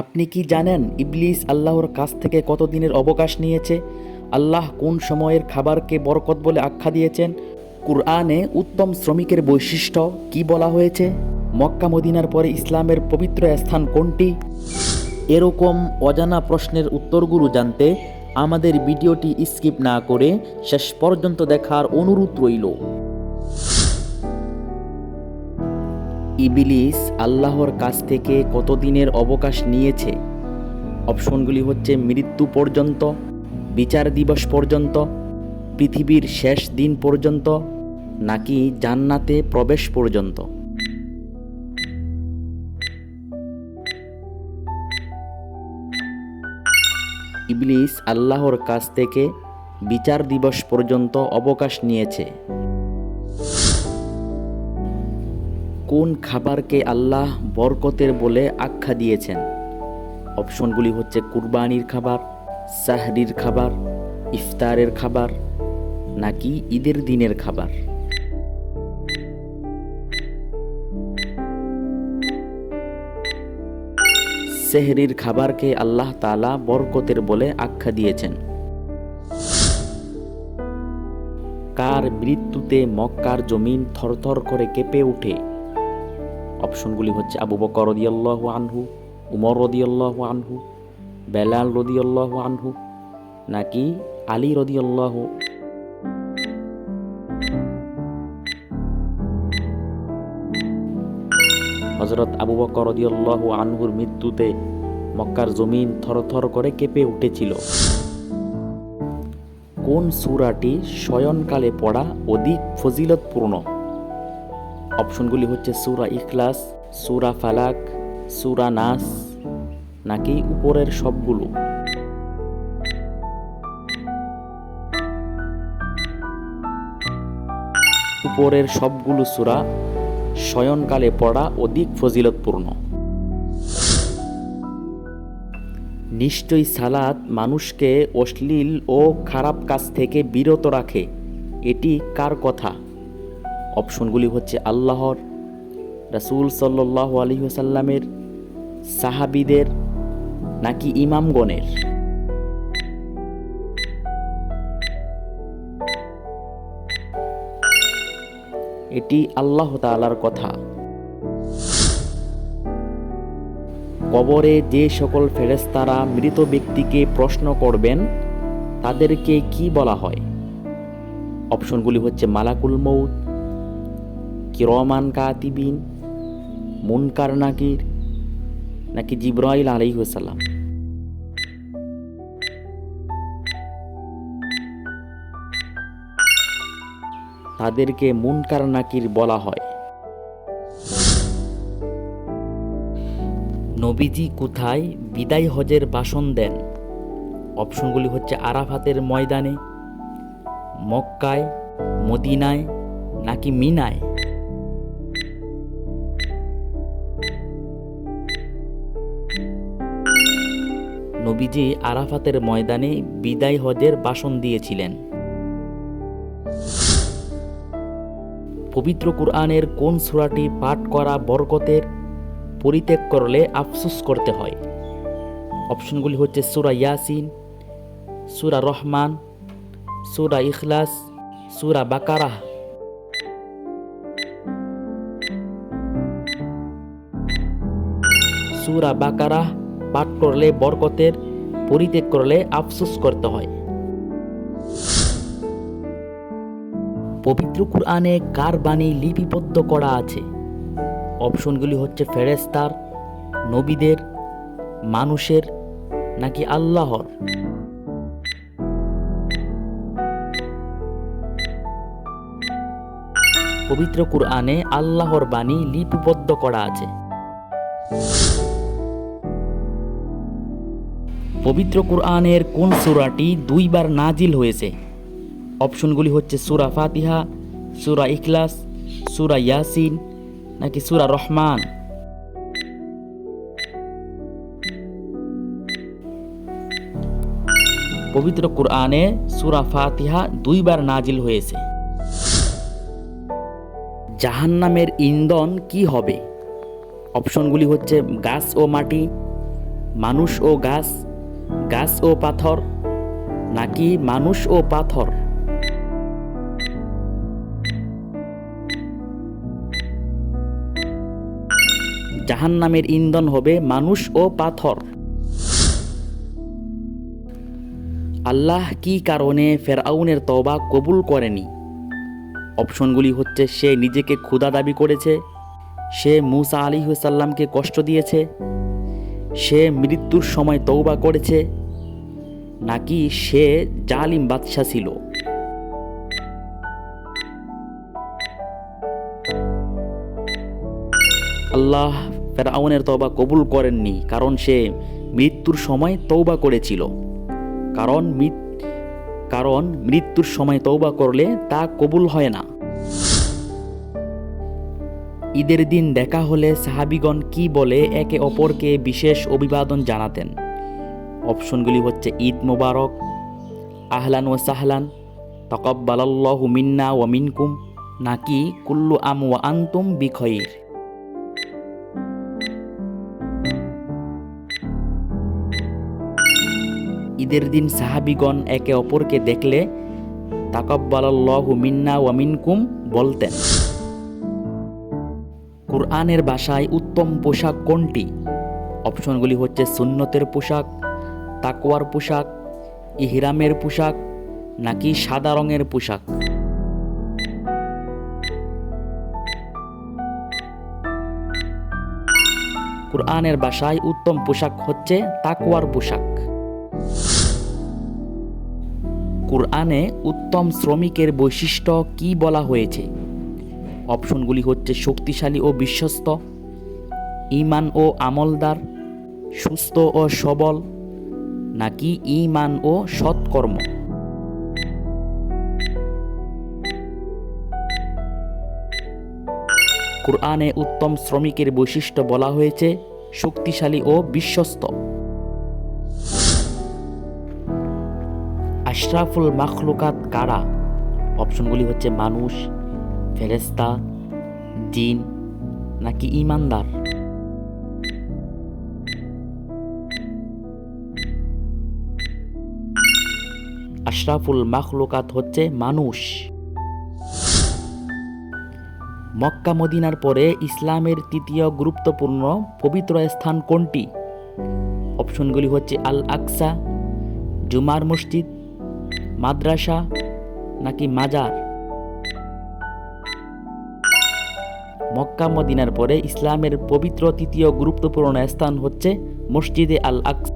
আপনি কি জানেন ইবলিস আল্লাহর কাছ থেকে কত দিনের অবকাশ নিয়েছে? আল্লাহ কোন সময়ের খাবারকে বরকত বলে আখ্যা দিয়েছেন? কুরআনে উত্তম শ্রমিকের বৈশিষ্ট্য কি বলা হয়েছে? মক্কা মদিনার পরে ইসলামের পবিত্র স্থান কোনটি? এরকম অজানা প্রশ্নের উত্তরগুলো জানতে আমাদের ভিডিওটি স্কিপ না করে শেষ পর্যন্ত দেখার অনুরোধ রইল। ইবলিস আল্লাহর কাছ থেকে কতদিনের অবকাশ নিয়েছে? অপশনগুলি হচ্ছে মৃত্যু পর্যন্ত, বিচার দিবস পর্যন্ত, পৃথিবীর শেষ দিন পর্যন্ত, নাকি জান্নাতে প্রবেশ পর্যন্ত। ইবলিস আল্লাহর কাছ থেকে বিচার দিবস পর্যন্ত অবকাশ নিয়েছে। কোন খাবারকে আল্লাহ বরকতের বলে আখ্যা দিয়েছেন? অপশনগুলি হচ্ছে কুরবানির খাবার, সাহরির খাবার, ইফতারের খাবার, নাকি ঈদের দিনের খাবার। সেহরির খাবারকে আল্লাহ তাআলা বরকতের বলে আখ্যা দিয়েছেন। কার মৃত্যুতে মক্কার জমিন থরথর করে কেঁপে ওঠে? অপশনগুলি হচ্ছে আবু বকর রাদিয়াল্লাহু আনহু, উমর রাদিয়াল্লাহু আনহু, বেলাল রাদিয়াল্লাহু আনহু, নাকি আলী রাদিয়াল্লাহু। হযরত আবু বকর রাদিয়াল্লাহু আনহুর মৃত্যুতে মক্কার জমিন থরথর করে কেঁপে উঠেছিল। কোন সূরাটি শয়নকালে পড়া অধিক ফজিলতপূর্ণ? অপশনগুলি হচ্ছে সূরা ইখলাস, সূরা ফালাক, সূরা নাস, নাকি উপরের সবগুলো। উপরের সবগুলো সূরা শয়নকালে পড়া অধিক ফজিলতপূর্ণ। নিশ্চয়ই সালাত মানুষকে অশ্লীল ও খারাপ কাজ থেকে বিরত রাখে, এটি কার কথা? অপশনগুলি হচ্ছে আল্লাহর, রাসূল সাল্লাল্লাহু আলাইহি ওয়াসাল্লামের, সাহাবীদের, নাকি ইমামগণের। এটি আল্লাহ তাআলার কথা। কবরে যে সকল ফেরেশতারা মৃত ব্যক্তিকে প্রশ্ন করবেন তাদেরকে কি বলা হয়? অপশনগুলি হচ্ছে মালাকুল মউত, কিরামান কাতিবিন, মুনকার নাকির, নাকি জিবরাইল আলাইহিস সালাম। তাদেরকে মুনকার নাকির বলা হয়। নবীজি কোথায় বিদায় হজের ভাষণ দেন? অপশনগুলি হচ্ছে আরাফাতের ময়দানে, মক্কায়, মদিনায়, নাকি মিনায়। নবীজি আরাফাতের ময়দানে বিদায় হজের ভাষণ দিয়েছিলেন। পবিত্র কুরআনের কোন সূরাটি পাঠ করা বরকতের, পরিত্যাগ করলে আফসোস করতে হয়? অপশনগুলি হচ্ছে সূরা ইয়াসিন, সূরা রহমান, সূরা ইখলাস, সূরা বাকারাহ। সূরা বাকারাহ পাঠ করলে বরকতের, পরিত্যাগ করলে আফসোস করতে হয়। পবিত্র কুরআনে কার বাণী লিপিবদ্ধ করা আছে? অপশনগুলি হচ্ছে ফেরেশতার, নবীদের, মানুষের, নাকি আল্লাহর। পবিত্র কুরআনে আল্লাহর বাণী লিপিবদ্ধ করা আছে। পবিত্র কুরআনের কোন সূরাটি দুইবার নাজিল হয়েছে? অপশনগুলি হচ্ছে সূরা ফাতিহা, সূরা ইখলাস, সূরা ইয়াসিন, নাকি সূরা রহমান। পবিত্র কুরআনে সূরা ফাতিহা দুইবার নাজিল হয়েছে। জাহান্নামের ইন্ধন কি হবে? অপশনগুলি হচ্ছে গাছ ও মাটি, মানুষ ও গাছ, গাছ ও পাথর, নাকি মানুষ ও পাথর? জাহান্নামের ইন্ধন হবে মানুষ ও পাথর। আল্লাহ কি কারণে ফেরআউনের তওবা কবুল করেনি? অপশনগুলি হচ্ছে সে নিজেকে খোদা দাবি করেছে, সে মূসা আলাইহিস সালামকে কষ্ট দিয়েছে, সে মৃত্যুর সময় তওবা করেছে, নাকি সে জালিম বাদশা ছিল। আল্লাহ ফেরআউনের তওবা কবুল করেননি কারণ সে মৃত্যুর সময় তওবা করেছিল। কারণ মৃত্যুর সময় তওবা করলে তা কবুল হয় না। ঈদের দিন দেখা হলে সাহাবীগণ কি বলে একে অপরকে বিশেষ অভিবাদন জানাতেন? অপশনগুলি হচ্ছে ঈদ মোবারক, আহলান ওয়া সাহলান, তাকাব্বালাল্লাহু মিন্না ওয়া মিনকুম, নাকি কুল্লু আম ওয়া আনতুম বিখৈর। ঈদের দিন সাহাবীগণ একে অপরকে দেখলে তাকাব্বালাল্লাহু মিন্না ওয়া মিনকুম বলতেন। কুরআনের ভাষায় উত্তম পোশাক কোনটি? অপশনগুলি হচ্ছে সুন্নতের পোশাক, তাকওয়ার পোশাক, ইহরামের পোশাক, নাকি সাদা রঙের পোশাক। কুরআনের ভাষায় উত্তম পোশাক হচ্ছে তাকওয়ার পোশাক। কুরআনে উত্তম শ্রমিকের বৈশিষ্ট্য কি বলা হয়েছে? অপশনগুলি হচ্ছে শক্তিশালী ও বিশ্বস্ত, ঈমান ও আমলদার, সুস্থ ও সবল, নাকি ঈমান ও সৎকর্ম। কুরআনে উত্তম শ্রমিকের বৈশিষ্ট্য বলা হয়েছে শক্তিশালী ও বিশ্বস্ত। আশরাফুল মাখলুকাত কারা? অপশনগুলি হচ্ছে মানুষ, ফেরেশতা, জিন, নাকি ঈমানদার। আশরাফুল মাখলুকাত হচ্ছে মানুষ। মক্কা মদিনার পরে ইসলামের তৃতীয় গুরুত্বপূর্ণ পবিত্র স্থান কোনটি? অপশনগুলি হচ্ছে আল আকসা, জুমার মসজিদ, মাদ্রাসা, নাকি মাজার। মক্কা মদিনার পরে ইসলামের পবিত্র তৃতীয় গুরুত্বপূর্ণ স্থান হচ্ছে মসজিদে আল আকসা।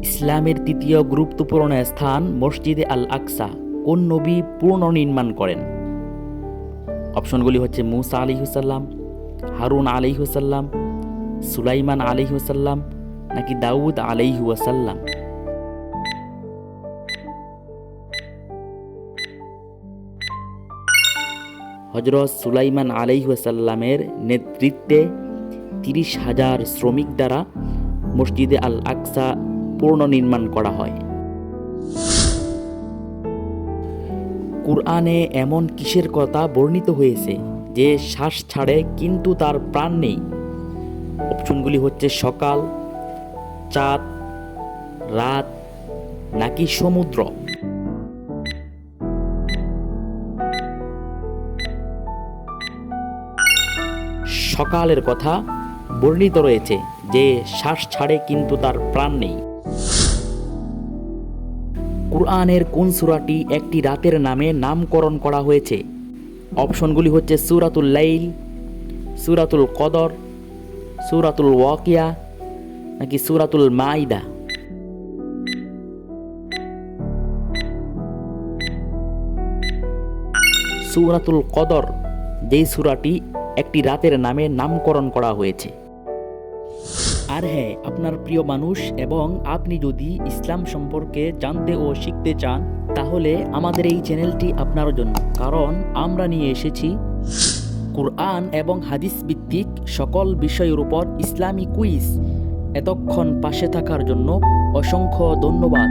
ইসলামের তৃতীয় গুরুত্বপূর্ণ স্থান মসজিদে আল আকসা কোন নবী পুনর্নির্মাণ করেন? অপশনগুলি হচ্ছে মূসা আলাইহিস সালাম, হারুন আলাইহিস সালাম, সুলাইমান আলাইহিস সালাম, নাকি দাউদ আলাইহিস সালাম। হযরত সুলাইমান আলাইহিস সালামের নেতৃত্বে 30,000 শ্রমিক দ্বারা মসজিদে আল আকসা পুনর্নির্মাণ করা হয়। কুরআনে এমন কিসের কথা বর্ণিত হয়েছে যে শ্বাস ছাড়ে কিন্তু তার প্রাণ নেই? অপশনগুলি হচ্ছে সকাল, চাঁদ, রাত, নাকি সমুদ্র। সকালের কথা বর্ণিত রয়েছে যে শ্বাস ছাড়ে কিন্তু তার প্রাণ নেই। কুরআনের কোন সূরাটি একটি রাতের নামে নামকরণ করা হয়েছে? অপশনগুলি হচ্ছে সূরাতুল লাইল, সূরাতুল কদর, সূরাতুল ওয়াকিয়া, নাকি সূরাতুল মাইদা। সূরাতুল কদর যেই সূরাটি একটি রাতের নামে নামকরণ করা হয়েছে। আর হ্যাঁ, আপনার প্রিয় মানুষ এবং আপনি যদি ইসলাম সম্পর্কে জানতে ও শিখতে চান তাহলে আমাদের এই চ্যানেলটি আপনার জন্য, কারণ আমরা নিয়ে এসেছি কুরআন এবং হাদিস ভিত্তিক সকল বিষয়ের উপর ইসলামী কুইজ। এতক্ষণ পাশে থাকার জন্য অসংখ্য ধন্যবাদ।